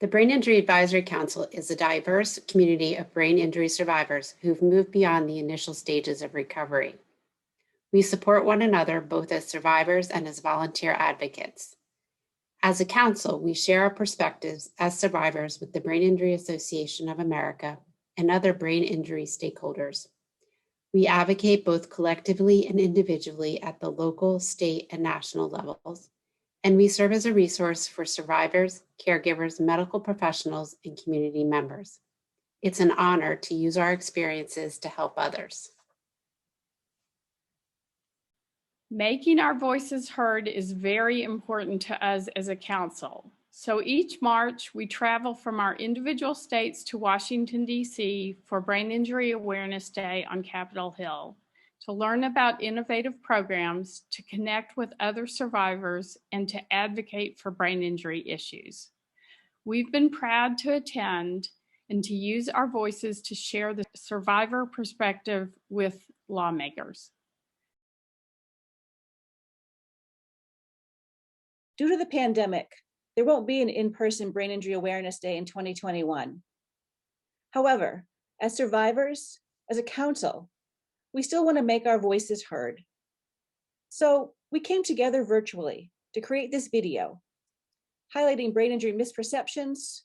The Brain Injury Advisory Council is a diverse community of brain injury survivors who've moved beyond the initial stages of recovery. We support one another both as survivors and as volunteer advocates. As a council, we share our perspectives as survivors with the Brain Injury Association of America and other brain injury stakeholders. We advocate both collectively and individually at the local, state, and national levels, and we serve as a resource for survivors, caregivers, medical professionals, and community members. It's an honor to use our experiences to help others. Making our voices heard is very important to us as a council. So each March, we travel from our individual states to Washington, D.C. for Brain Injury Awareness Day on Capitol Hill to learn about innovative programs, to connect with other survivors, and to advocate for brain injury issues. We've been proud to attend and to use our voices to share the survivor perspective with lawmakers. Due to the pandemic, there won't be an in-person Brain Injury Awareness Day in 2021. However, as survivors, as a council, we still want to make our voices heard. So we came together virtually to create this video, highlighting brain injury misperceptions,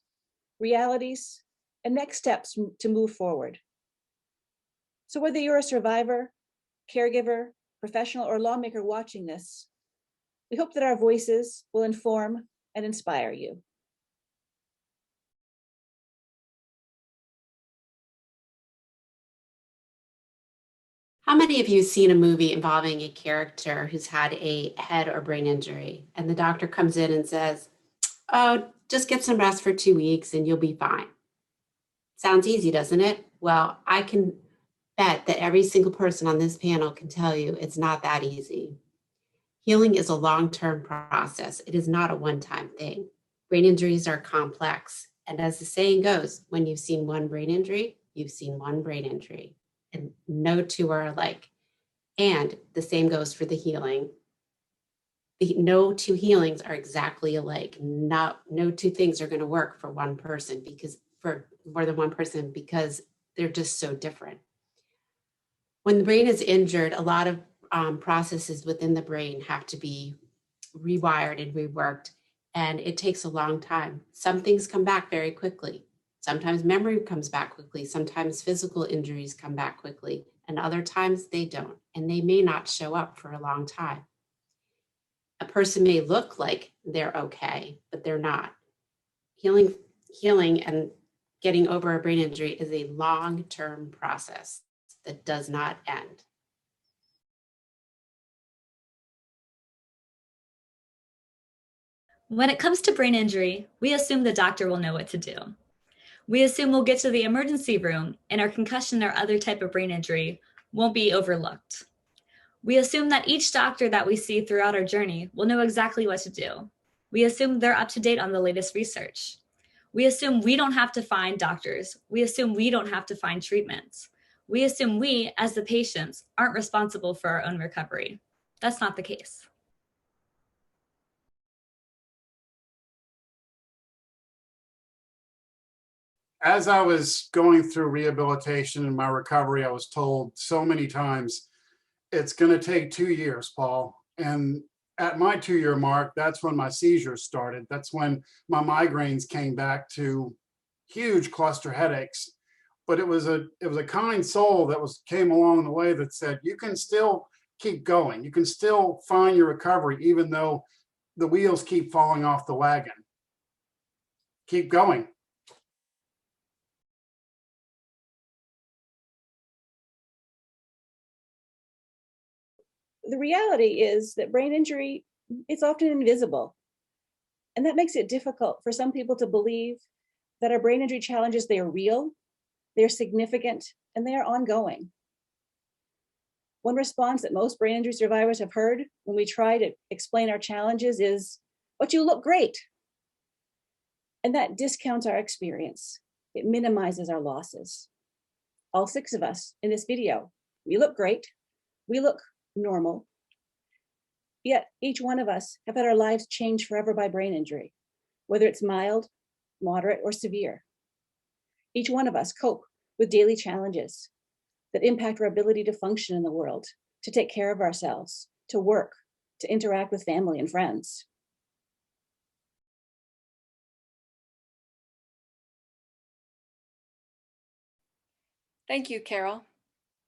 realities, and next steps to move forward. So whether you're a survivor, caregiver, professional, or lawmaker watching this, we hope that our voices will inform and inspire you. How many of you have seen a movie involving a character who's had a head or brain injury, and the doctor comes in and says, "Oh, just get some rest for 2 weeks and you'll be fine"? Sounds easy, doesn't it? Well, I can bet that every single person on this panel can tell you it's not that easy. Healing is a long-term process. It is not a one-time thing. Brain injuries are complex. And as the saying goes, when you've seen one brain injury, you've seen one brain injury. And no two are alike. And the same goes for the healing. No two healings are exactly alike. No two things are going to work for one person, because for more than one person, because they're just so different. When the brain is injured, a lot of processes within the brain have to be rewired and reworked, and it takes a long time. Some things come back very quickly. Sometimes memory comes back quickly. Sometimes physical injuries come back quickly, and other times they don't, and they may not show up for a long time. A person may look like they're okay, but they're not. Healing and getting over a brain injury is a long-term process that does not end. When it comes to brain injury, we assume the doctor will know what to do. We assume we'll get to the emergency room and our concussion or other type of brain injury won't be overlooked. We assume that each doctor that we see throughout our journey will know exactly what to do. We assume they're up to date on the latest research. We assume we don't have to find doctors. We assume we don't have to find treatments. We assume we, as the patients, aren't responsible for our own recovery. That's not the case. As I was going through rehabilitation and my recovery, I was told so many times, it's going to take 2 years, Paul. And at my 2-year mark, that's when my seizures started. That's when my migraines came back to huge cluster headaches. But it was a kind soul that came along the way that said, you can still keep going. You can still find your recovery, even though the wheels keep falling off the wagon. Keep going. The reality is that brain injury is often invisible. And that makes it difficult for some people to believe that our brain injury challenges, they are real, they're significant, and they are ongoing. One response that most brain injury survivors have heard when we try to explain our challenges is, "But you look great." And that discounts our experience. It minimizes our losses. All 6 of us in this video, we look great, we look normal, yet each one of us have had our lives changed forever by brain injury, whether it's mild, moderate, or severe. Each one of us cope with daily challenges that impact our ability to function in the world, to take care of ourselves, to work, to interact with family and friends. Thank you, Carol.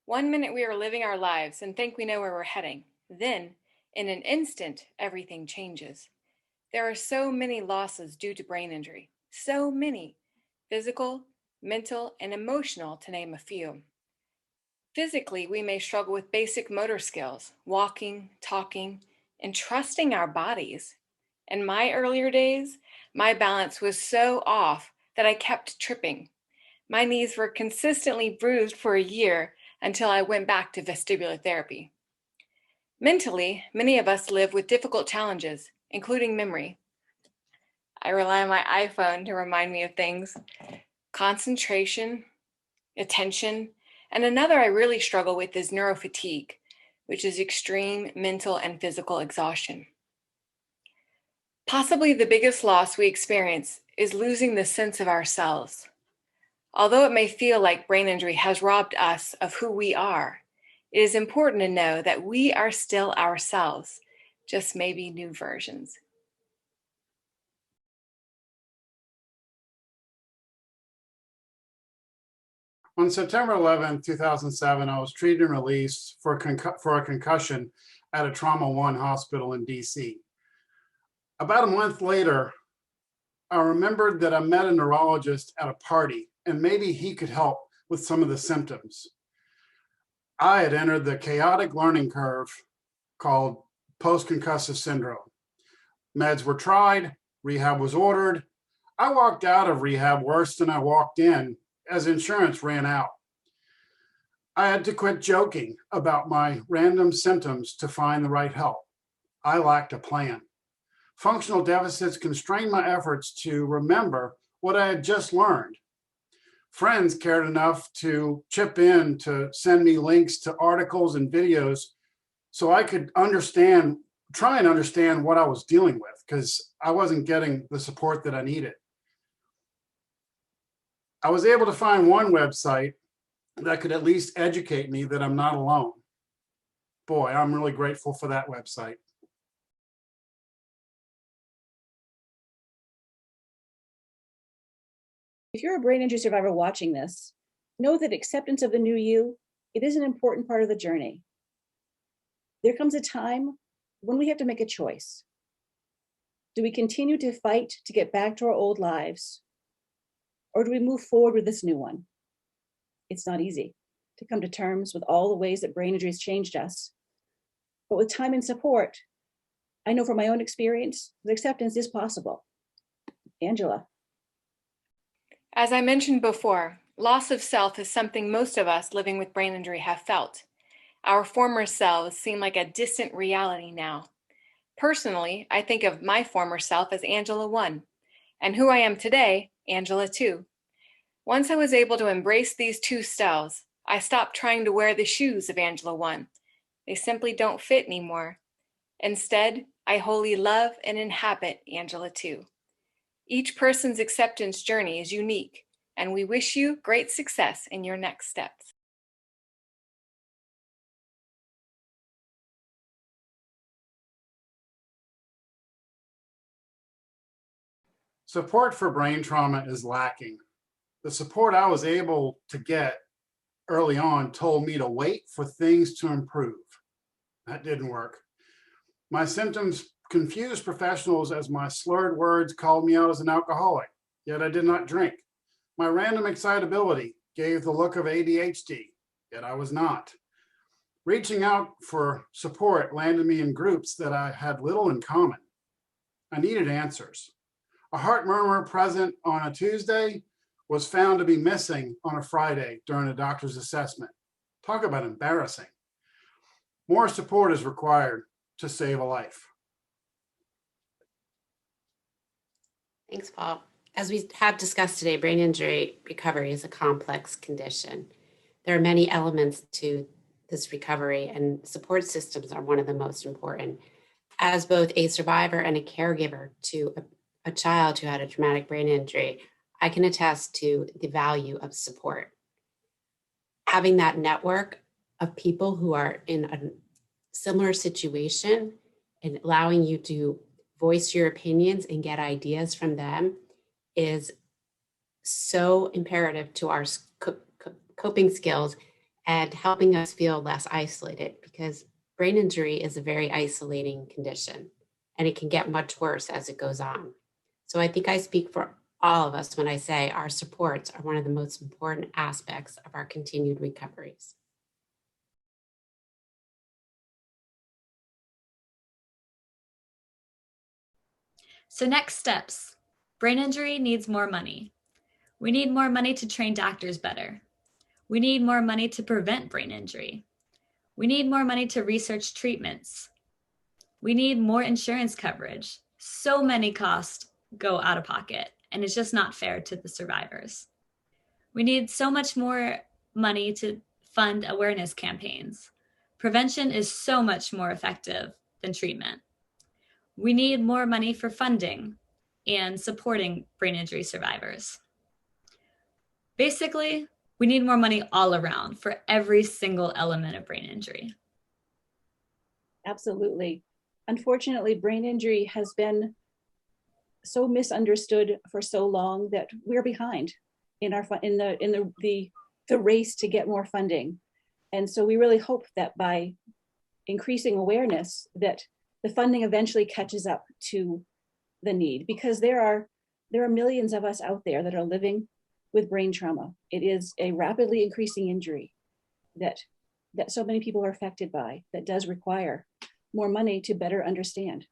1 minute we are living our lives and think we know where we're heading. Then, in an instant, everything changes. There are so many losses due to brain injury. So many. Physical, mental, and emotional, to name a few. Physically, we may struggle with basic motor skills, walking, talking, and trusting our bodies. In my earlier days, my balance was so off that I kept tripping. My knees were consistently bruised for a year until I went back to vestibular therapy. Mentally, many of us live with difficult challenges, including memory. I rely on my iPhone to remind me of things, concentration, attention, and another I really struggle with is neurofatigue, which is extreme mental and physical exhaustion. Possibly the biggest loss we experience is losing the sense of ourselves. Although it may feel like brain injury has robbed us of who we are, it is important to know that we are still ourselves, just maybe new versions. On September 11, 2007, I was treated and released for a concussion at a Trauma One hospital in DC. About a month later, I remembered that I met a neurologist at a party, and maybe he could help with some of the symptoms. I had entered the chaotic learning curve called post-concussive syndrome. Meds were tried, rehab was ordered. I walked out of rehab worse than I walked in, as insurance ran out. I had to quit joking about my random symptoms to find the right help. I lacked a plan. Functional deficits constrained my efforts to remember what I had just learned. Friends cared enough to chip in to send me links to articles and videos so I could try and understand what I was dealing with, because I wasn't getting the support that I needed. I was able to find one website that could at least educate me that I'm not alone. Boy, I'm really grateful for that website. If you're a brain injury survivor watching this, know that acceptance of the new you, it is an important part of the journey. There comes a time when we have to make a choice. Do we continue to fight to get back to our old lives? Or do we move forward with this new one? It's not easy to come to terms with all the ways that brain injury has changed us. But with time and support, I know from my own experience that acceptance is possible. Angela. As I mentioned before, loss of self is something most of us living with brain injury have felt. Our former selves seem like a distant reality now. Personally, I think of my former self as Angela 1, and who I am today, Angela 2. Once I was able to embrace these two selves, I stopped trying to wear the shoes of Angela 1. They simply don't fit anymore. Instead, I wholly love and inhabit Angela 2. Each person's acceptance journey is unique, and we wish you great success in your next steps. Support for brain trauma is lacking. The support I was able to get early on told me to wait for things to improve. That didn't work. My symptoms confused professionals as my slurred words called me out as an alcoholic, yet I did not drink. My random excitability gave the look of ADHD, yet I was not. Reaching out for support landed me in groups that I had little in common. I needed answers. A heart murmur present on a Tuesday was found to be missing on a Friday during a doctor's assessment. Talk about embarrassing. More support is required to save a life. Thanks, Paul. As we have discussed today, brain injury recovery is a complex condition. There are many elements to this recovery, and support systems are one of the most important. As both a survivor and a caregiver to a child who had a traumatic brain injury, I can attest to the value of support. Having that network of people who are in a similar situation and allowing you to voice your opinions and get ideas from them is so imperative to our coping skills and helping us feel less isolated, because brain injury is a very isolating condition and it can get much worse as it goes on. So I think I speak for all of us when I say our supports are one of the most important aspects of our continued recoveries. So next steps. Brain injury needs more money. We need more money to train doctors better. We need more money to prevent brain injury. We need more money to research treatments. We need more insurance coverage. So many costs go out of pocket, and it's just not fair to the survivors. We need so much more money to fund awareness campaigns. Prevention is so much more effective than treatment. We need more money for funding and supporting brain injury survivors. Basically, we need more money all around for every single element of brain injury. Absolutely. Unfortunately, brain injury has been so misunderstood for so long that we're behind in our the race to get more funding. And so we really hope that by increasing awareness, that the funding eventually catches up to the need, because there are millions of us out there that are living with brain trauma. It is a rapidly increasing injury that so many people are affected by, that does require more money to better understand.